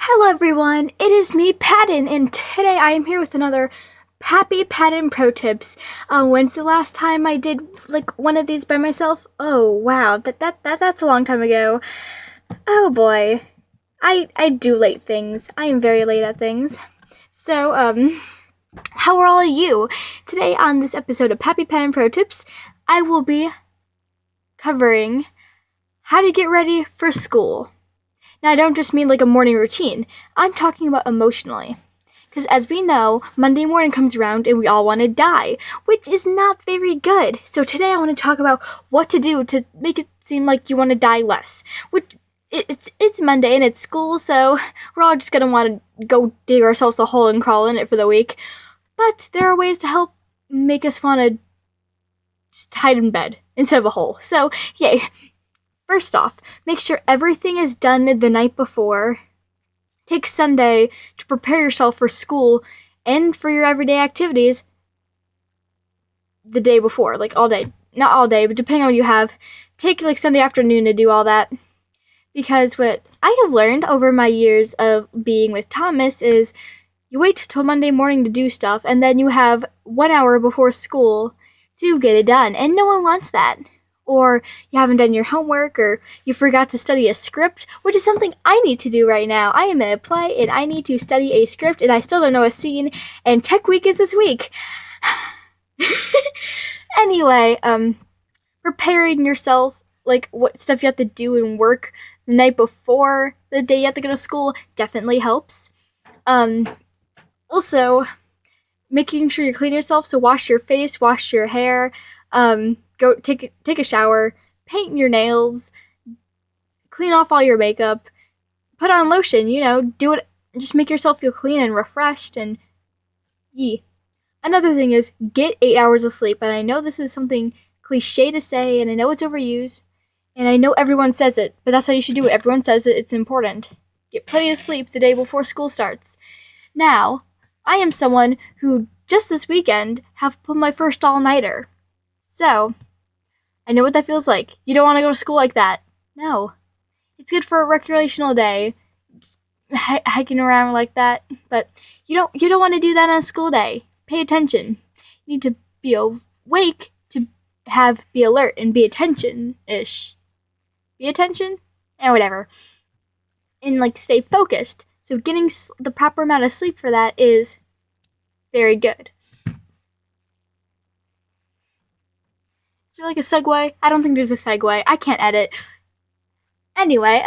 Hello everyone, it is me, Patton, and today I am here with another Pappy Patton Protips. When's the last time I did one of these by myself? Oh wow, that's a long time ago. Oh boy, I do late things. I am very late at things. So how are all of you? Today on this episode of Pappy Patton Protips, I will be covering how to get ready for school. Now, I don't just mean like a morning routine. I'm talking about emotionally. Because as we know, Monday morning comes around and we all want to die, which is not very good. So today I want to talk about what to do to make it seem like you want to die less. It's Monday and it's school, so we're all just going to want to go dig ourselves a hole and crawl in it for the week. But there are ways to help make us want to just hide in bed instead of a hole. So, yay. First off, make sure everything is done the night before. Take Sunday to prepare yourself for school and for your everyday activities the day before, like all day. Not all day, but depending on what you have, take like Sunday afternoon to do all that. Because what I have learned over my years of being with Thomas is you wait till Monday morning to do stuff, and then you have 1 hour before school to get it done, and no one wants that. Or you haven't done your homework, or you forgot to study a script, which is something I need to do right now. I am in a play, and I need to study a script, and I still don't know a scene, and Tech Week is this week. Anyway, preparing yourself, like what stuff you have to do and work the night before the day you have to go to school definitely helps. Also, making sure you clean yourself, so wash your face, wash your hair, go take a shower, paint your nails, clean off all your makeup, put on lotion, do it, just make yourself feel clean and refreshed, and yee. Another thing is, get 8 hours of sleep, and I know this is something cliche to say, and I know it's overused, and I know everyone says it, but that's how you should do it. Everyone says it, it's important. Get plenty of sleep the day before school starts. Now, I am someone who, just this weekend, have pulled my first all-nighter. So, I know what that feels like. You don't want to go to school like that. No. It's good for a recreational day, just hiking around like that, but you don't want to do that on a school day. Pay attention. You need to be awake to be alert and be attention-ish. Be attention? Whatever. And stay focused. So getting the proper amount of sleep for that is very good. Is there a segue? I don't think there's a segue. I can't edit. Anyway,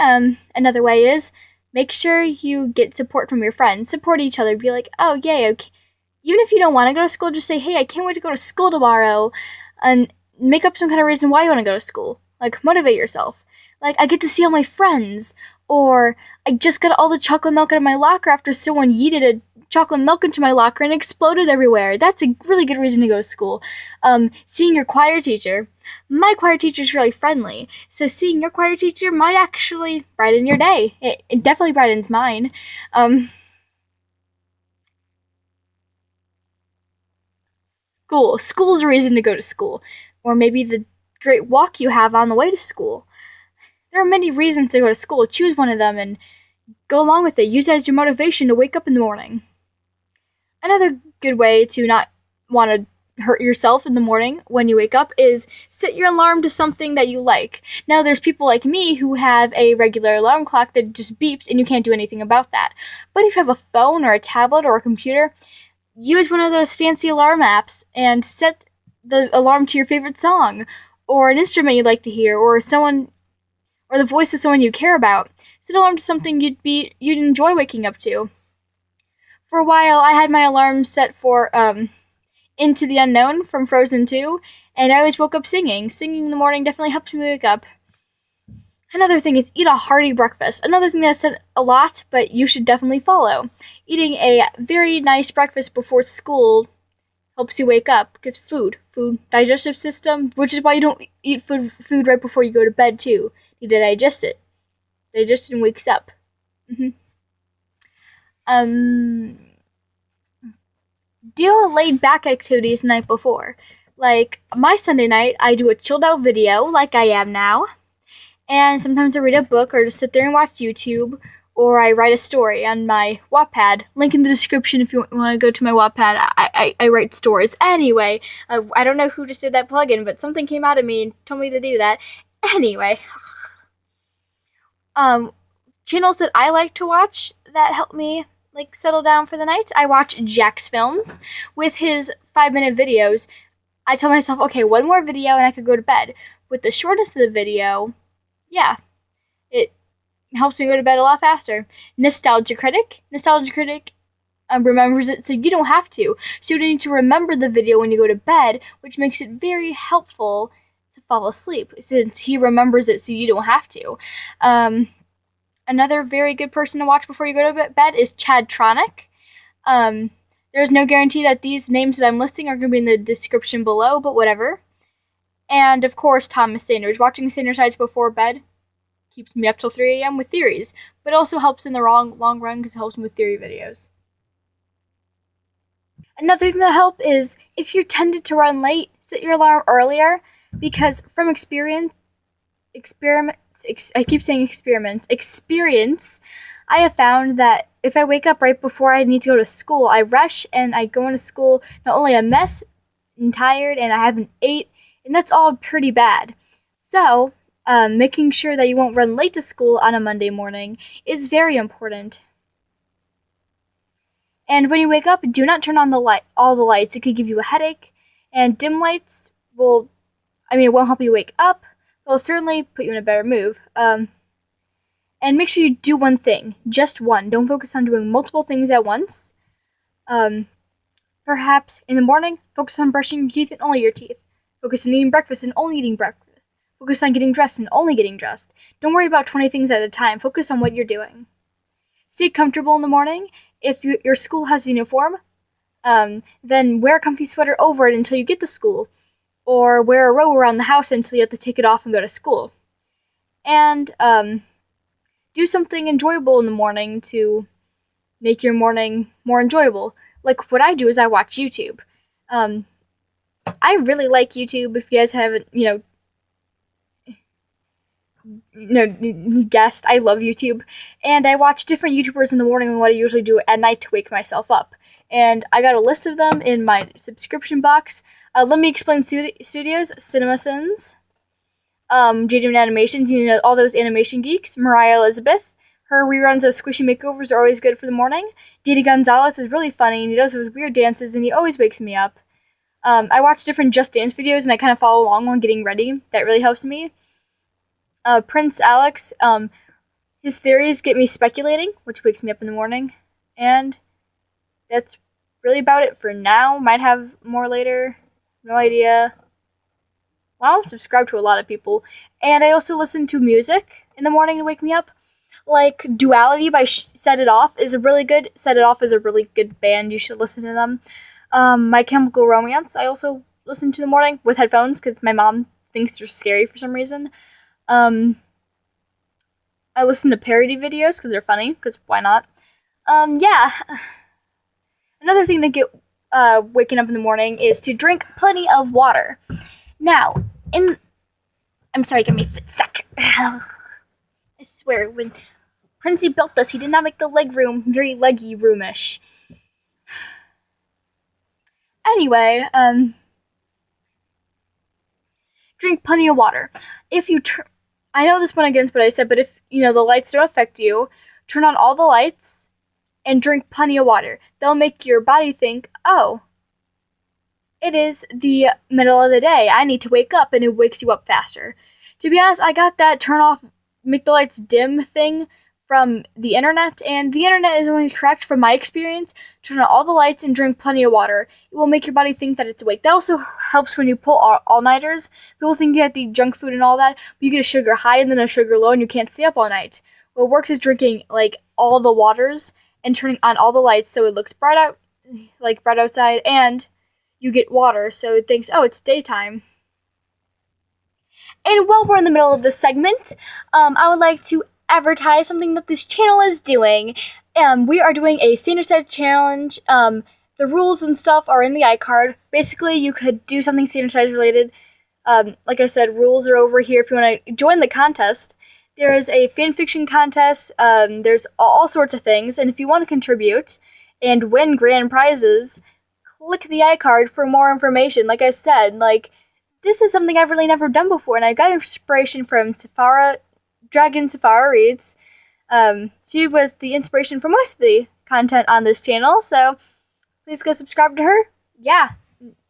another way is make sure you get support from your friends. Support each other. Be like, oh, yay, okay. Even if you don't want to go to school, just say, hey, I can't wait to go to school tomorrow. And make up some kind of reason why you want to go to school. Motivate yourself. I get to see all my friends. Or, I just got all the chocolate milk out of my locker after someone yeeted a chocolate milk into my locker and exploded everywhere. That's a really good reason to go to school. Seeing your choir teacher. My choir teacher is really friendly, so seeing your choir teacher might actually brighten your day. It definitely brightens mine. School's a reason to go to school. Or maybe the great walk you have on the way to school. There are many reasons to go to school. Choose one of them and go along with it. Use it as your motivation to wake up in the morning. Another good way to not want to hurt yourself in the morning when you wake up is set your alarm to something that you like. Now, there's people like me who have a regular alarm clock that just beeps and you can't do anything about that. But if you have a phone or a tablet or a computer, use one of those fancy alarm apps and set the alarm to your favorite song or an instrument you'd like to hear or the voice of someone you care about. Set alarm to something you'd enjoy waking up to. For a while, I had my alarm set for Into the Unknown from Frozen 2, and I always woke up singing. Singing in the morning definitely helps me wake up. Another thing is eat a hearty breakfast. Another thing that's said a lot, but you should definitely follow. Eating a very nice breakfast before school helps you wake up, because food, digestive system, which is why you don't eat food right before you go to bed too. You need to digest it. Digestion wakes up. Do laid-back activities the night before. My Sunday night, I do a chilled-out video, like I am now, and sometimes I read a book or just sit there and watch YouTube, or I write a story on my Wattpad. Link in the description if you want to go to my Wattpad. I write stories. Anyway, I don't know who just did that plugin, but something came out of me and told me to do that. Anyway, channels that I like to watch that help me like settle down for the night. I watch Jack's Films with his 5-minute videos. I tell myself, okay, one more video and I could go to bed. With the shortest of the video, yeah, it helps me go to bed a lot faster. Nostalgia Critic remembers it so you don't have to. So you don't need to remember the video when you go to bed, which makes it very helpful to fall asleep since he remembers it so you don't have to. Another very good person to watch before you go to bed is Chadtronic. There's no guarantee that these names that I'm listing are going to be in the description below, but whatever. And of course, Thomas Sanders. Watching Sanders Sides before bed keeps me up till 3 a.m. with theories, but also helps in the long run because it helps me with theory videos. Another thing that helps is if you're tended to run late, set your alarm earlier, because from experience, I have found that if I wake up right before I need to go to school, I rush and I go into school not only a mess and tired and I haven't ate, and that's all pretty bad. So, making sure that you won't run late to school on a Monday morning is very important. And when you wake up, do not turn on all the lights. It could give you a headache, and dim lights it won't help you wake up, but it'll certainly put you in a better mood. And make sure you do one thing, just one. Don't focus on doing multiple things at once. Perhaps in the morning, focus on brushing your teeth and only your teeth. Focus on eating breakfast and only eating breakfast. Focus on getting dressed and only getting dressed. Don't worry about 20 things at a time. Focus on what you're doing. Stay comfortable in the morning. If your school has a uniform, then wear a comfy sweater over it until you get to school. Or wear a robe around the house until you have to take it off and go to school. And, do something enjoyable in the morning to make your morning more enjoyable. Like what I do is I watch YouTube. I really like YouTube. If you guys haven't, guessed, I love YouTube. And I watch different YouTubers in the morning than what I usually do at night to wake myself up. And I got a list of them in my subscription box. Let Me Explain Studios, CinemaSins. JDM Animations, all those animation geeks. Mariah Elizabeth. Her reruns of Squishy Makeovers are always good for the morning. Didi Gonzalez is really funny, and he does those weird dances, and he always wakes me up. I watch different Just Dance videos, and I kind of follow along while getting ready. That really helps me. Prince Alex, his theories get me speculating, which wakes me up in the morning. And that's really about it for now. Might have more later. No idea. Well, I don't subscribe to a lot of people. And I also listen to music in the morning to wake me up. Like Duality by Set It Off is really good. Set It Off is a really good band. You should listen to them. My Chemical Romance I also listen to in the morning with headphones because my mom thinks they're scary for some reason. I listen to parody videos because they're funny, because why not? Yeah. Another thing to get waking up in the morning is to drink plenty of water. Now, I'm sorry, give me a sec. I swear, when Princey built this, he did not make the leg room very leggy roomish. Anyway, drink plenty of water. If you I know this went against what I said, but if, the lights don't affect you, turn on all the lights and drink plenty of water. They'll make your body think, oh, it is the middle of the day. I need to wake up, and it wakes you up faster. To be honest, I got that turn off, make the lights dim thing from the internet, and the internet is only correct from my experience. Turn on all the lights and drink plenty of water. It will make your body think that it's awake. That also helps when you pull all-nighters. People think you have to eat junk food and all that, but you get a sugar high and then a sugar low, and you can't stay up all night. What works is drinking, all the waters and turning on all the lights so it looks bright outside, and you get water, so it thinks, oh, it's daytime. And while we're in the middle of this segment, I would like to advertise something that this channel is doing. We are doing a Senior Set Challenge. The rules and stuff are in the iCard. Basically, you could do something Senior Set related. Like I said, rules are over here if you want to join the contest. There is a fanfiction contest. There's all sorts of things, and if you want to contribute and win grand prizes, click the iCard for more information. Like I said, this is something I've really never done before, and I got inspiration from Dragon Safara Reads. She was the inspiration for most of the content on this channel, so please go subscribe to her. Yeah,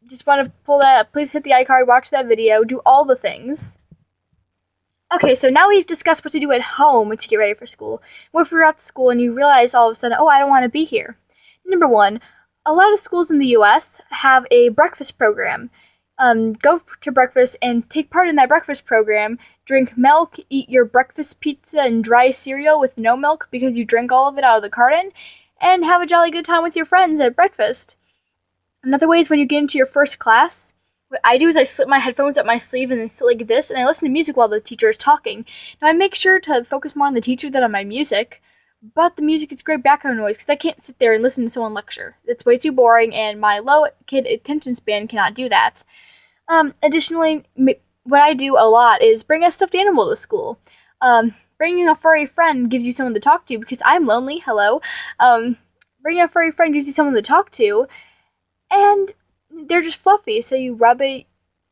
just want to pull that up. Please hit the iCard, watch that video, do all the things. Okay, so now we've discussed what to do at home to get ready for school. What if you're at school and you realize all of a sudden, oh, I don't want to be here? Number one, a lot of schools in the US have a breakfast program. Go to breakfast and take part in that breakfast program. Drink milk, eat your breakfast pizza and dry cereal with no milk because you drank all of it out of the carton, and have a jolly good time with your friends at breakfast. Another way is when you get into your first class. What I do is I slip my headphones up my sleeve and they sit like this, and I listen to music while the teacher is talking. Now I make sure to focus more on the teacher than on my music, but the music is great background noise because I can't sit there and listen to someone lecture. It's way too boring, and my low kid attention span cannot do that. Additionally, what I do a lot is bring a stuffed animal to school. Bringing a furry friend gives you someone to talk to because I'm lonely. Hello. Bringing a furry friend gives you someone to talk to, and they're just fluffy, so you rub it,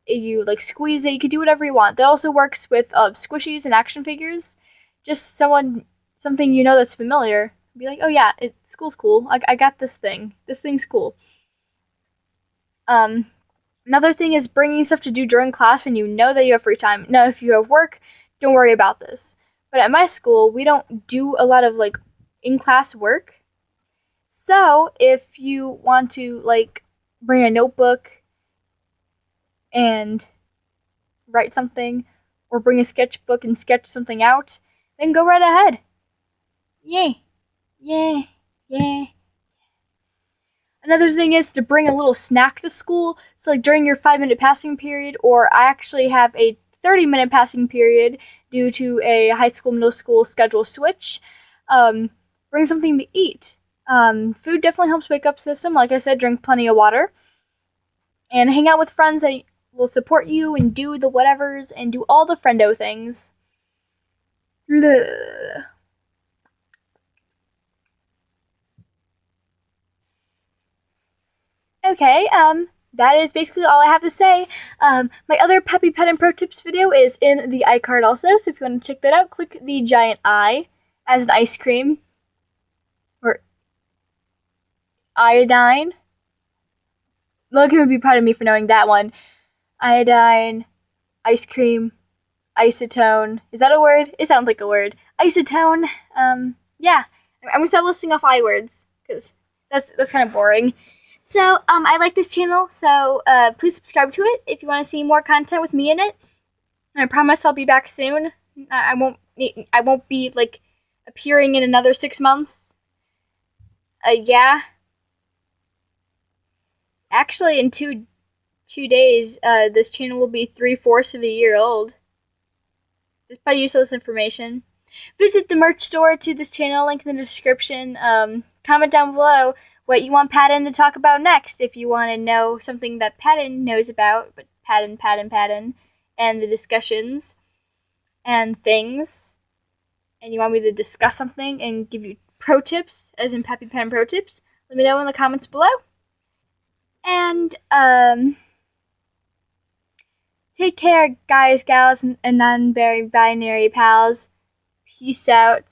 you squeeze it, you can do whatever you want. That also works with squishies and action figures. Just something you know that's familiar. Be like, oh yeah, school's cool. I got this thing. This thing's cool. Another thing is bringing stuff to do during class when you know that you have free time. Now, if you have work, don't worry about this. But at my school, we don't do a lot of in-class work. So if you want to bring a notebook and write something, or bring a sketchbook and sketch something out, then go right ahead. Yay. Yay. Yay. Another thing is to bring a little snack to school. So during your 5-minute passing period, or I actually have a 30-minute passing period due to a high school, middle school schedule switch, bring something to eat. Food definitely helps wake up system. Like I said, drink plenty of water. And hang out with friends that will support you and do the whatevers and do all the friendo things. Okay, that is basically all I have to say. My other Pappy Patton Protips video is in the iCard also, so if you want to check that out, click the giant eye as an ice cream. Or iodine. Logan would be proud of me for knowing that one. Iodine, ice cream, isotone. Is that a word? It sounds like a word. Isotone. Yeah. I'm gonna start listing off I words, because that's kind of boring. So, I like this channel, so please subscribe to it if you want to see more content with me in it. And I promise I'll be back soon. I won't be appearing in another 6 months. Yeah. Actually, in two days, this channel will be 3/4 of a year old. Just by useless information. Visit the merch store to this channel, link in the description. Comment down below what you want Patton to talk about next, if you want to know something that Patton knows about, but Patton, and the discussions and things, and you want me to discuss something and give you pro tips, as in Pappy Patton Protips, let me know in the comments below. And, take care, guys, gals, and non-binary pals. Peace out.